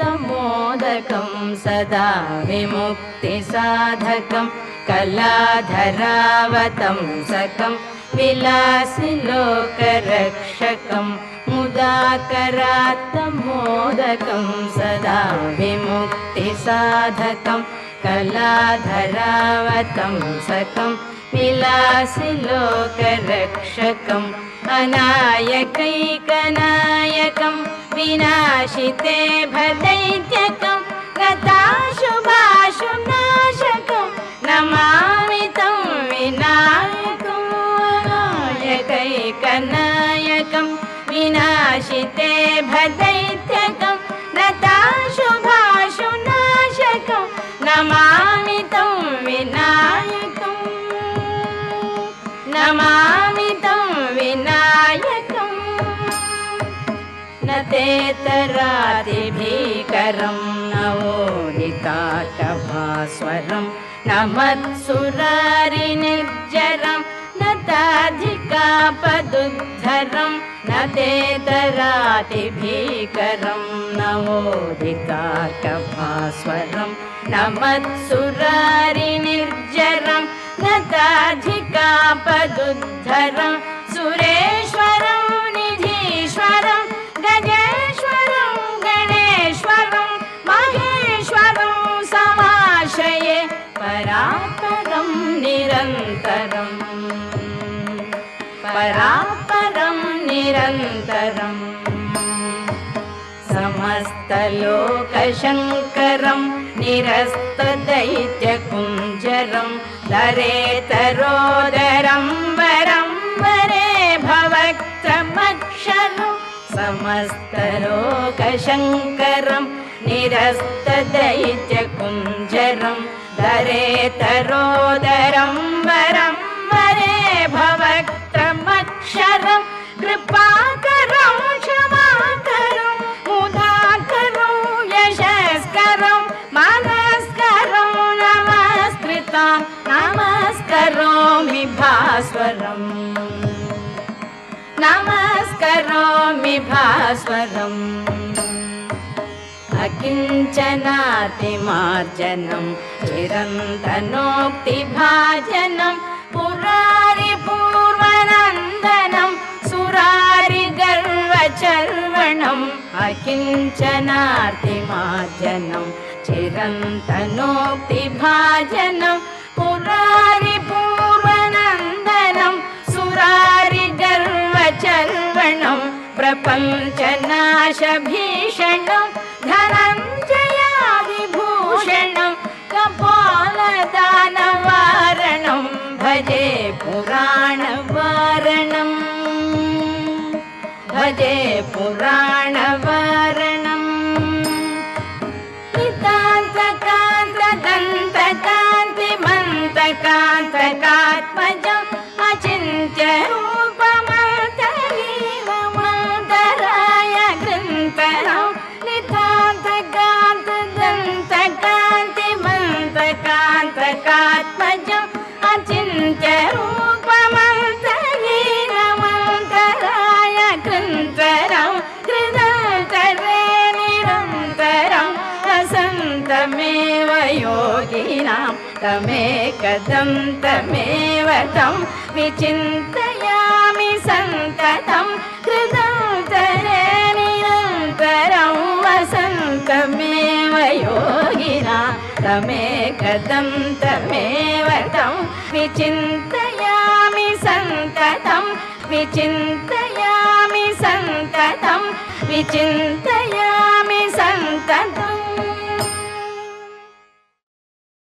मुदाकरात्तमोदकं सदा विमुक्तिसाधकं कलाधरावतंसकं विलासिलोकरक्षकं मुदाकरात्तमोदकं सदा विमुक्तिसाधकं कलाधरावतंसकं विलासिलोकरक्षकम् अनायकैकनायकं विनाशिते भदैत्यकं गताशुभाशुनाशकं नमामि तं विनायकम् अनायकैकनायकं विनाशिते भदैत्यकं गताशुभाशुनाशकं नमामि तं विनायकम् नमामि तं विनायकम् न तेतरादिभीकरं नवोदिताटभास्वरं न मत्सुरारिनिर्जरं न ताधिकापदुद्धरं न तेतरादिभीकरं नवोदिताटभास्वरं न मत्सुरारिनिर्जरं न ताधिकापदुद्धरं सुरेश्वरं निधीश्वरं गजेश्वरं गणेश्वरं महेश्वरं समाश्रये परात्परं निरन्तरं परात्परं निरन्तरं समस्तलोकशङ्करं निरस्तदैत्यकुञ्जरं दरेतरोदरं वरं वरे भवक्त्रमक्षरं समस्तलोकशङ्करं निरस्तदैत्यकुञ्जरं दरेतरोदरं वरं वरे भवक्त्रमक्षरं कृपाकरं क्षमाकरं मुदाकरं यशस्करं मनस्करं नमस्कृतां नमस्करोमि भास्वरम् नमस्करोमि भास्वरम् अकिञ्चनातिमार्जनं चिरन्तनोक्तिभाजनं पुरारिपूर्वनन्दनं सुरारिगर्वचर्वणम् अकिञ्चनातिमार्जनं चिरन्तनोक्तिभाजनं पुरारिपूर्वनन्दनं सुरारिगर्वचर्वणं प्रपञ्चनाशभीषणं धनञ्जयादिभूषणं कपालदानवारणं भजे पुराणवारणं भजे पुराणवारणम् नितान्तकान्तदन्तकान्तिमन्तकान्तकात्मजम् अचिन्त्यरूपमन्तलीलमन्तराय गृन्तरं नितान्तकान्तदन्तकान्तिमन्तकान्तकात्मजम् अचिन्त्यरूपमन्तलीलमन्तराय गृन्तरं कृदन्तरे निरन्तरं वसन्तमेव योगिनां तमेकदन्तमेव तं विचिन्तयामि सन्ततं कृदन्तरे निरन्तरं वसन्तमेव योगिनां तमेकदन्तमेव तं विचिन्तयामि सन्ततं विचिन्तयामि सन्ततं विचिन्तयामि सन्ततं